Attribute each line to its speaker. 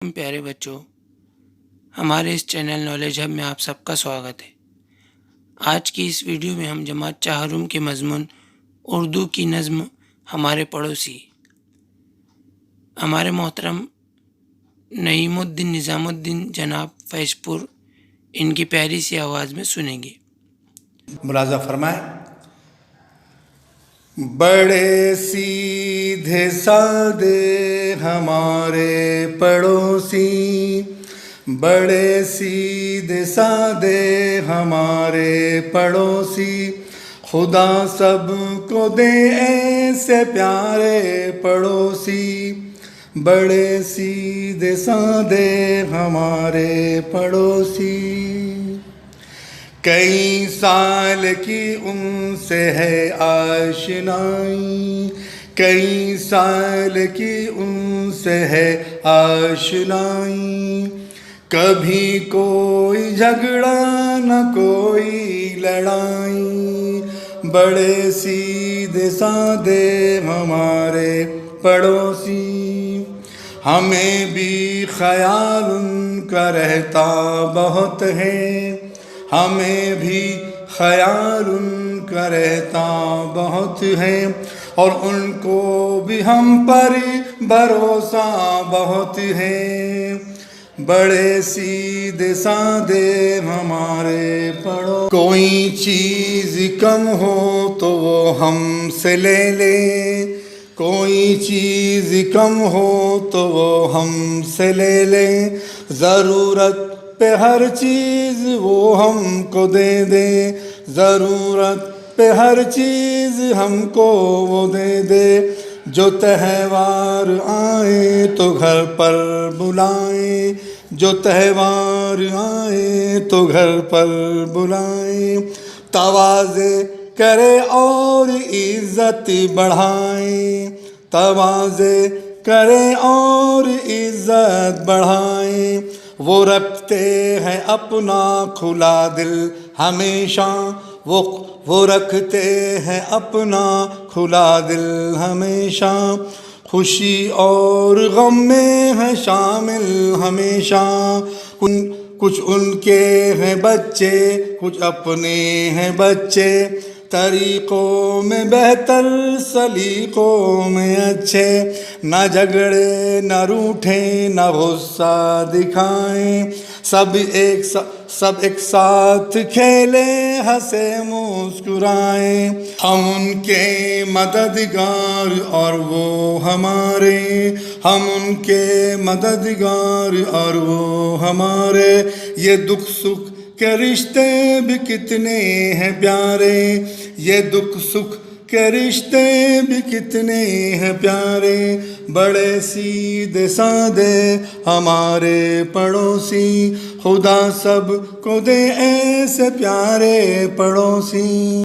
Speaker 1: پیارے بچوں، ہمارے اس چینل نالج ہب میں آپ سب کا سواگت ہے۔ آج کی اس ویڈیو میں ہم جماعت چہارم کے مضمون اردو کی نظم ہمارے پڑوسی ہمارے محترم نعیم الدین نظام الدین جناب فیض پور ان کی پیاری سی آواز میں سنیں گے۔
Speaker 2: ملاحظہ فرمائیں۔ بڑے سیدھے سادے ہمارے پڑوسی، بڑے سیدھے سادے ہمارے پڑوسی، خدا سب کو دے ایسے پیارے پڑوسی، بڑے سیدھے سادے ہمارے پڑوسی۔ کئی سال کی ان سے ہے آشنائی، کئی سال کی ان سے ہے آشنائی، کبھی کوئی جھگڑا نہ کوئی لڑائی، بڑے سیدھے سادے ہمارے پڑوسی۔ ہمیں بھی خیال ان کا رہتا بہت ہے، ہمیں بھی خیال ان کا رہتا بہت ہے، اور ان کو بھی ہم پر بھروسہ بہت ہے، بڑے سیدھے سادے ہمارے پڑوسی۔ کوئی چیز کم ہو تو وہ ہم سے لے لے، کوئی چیز کم ہو تو وہ ہم سے لے لے، ضرورت پہ ہر چیز وہ ہم کو دے دے، ضرورت پہ ہر چیز ہم کو وہ دے دے، جو تہوار آئے تو گھر پر بلائے، جو تہوار آئے تو گھر پر بلائے، تواضع کرے اور عزت بڑھائے، تواضع کرے اور عزت بڑھائے، وہ رکھتے ہیں اپنا کھلا دل ہمیشہ، وہ رکھتے ہیں اپنا کھلا دل ہمیشہ، خوشی اور غم میں ہے شامل ہمیشہ، کچھ ان کے ہیں بچے کچھ اپنے ہیں بچے، طریقوں میں بہتر سلیقوں میں اچھے، نہ جھگڑے نہ روٹھیں نہ غصہ دکھائیں، سب ایک ساتھ کھیلیں ہنسے مسکرائیں، ہم ان کے مددگار اور وہ ہمارے، ہم ان کے مددگار اور وہ ہمارے، یہ دکھ سکھ کے رشتے بھی کتنے ہیں پیارے، یہ دکھ سکھ کے رشتے بھی کتنے ہیں پیارے، بڑے سیدھے سادے ہمارے پڑوسی، خدا سب کو دے ایسے پیارے پڑوسی۔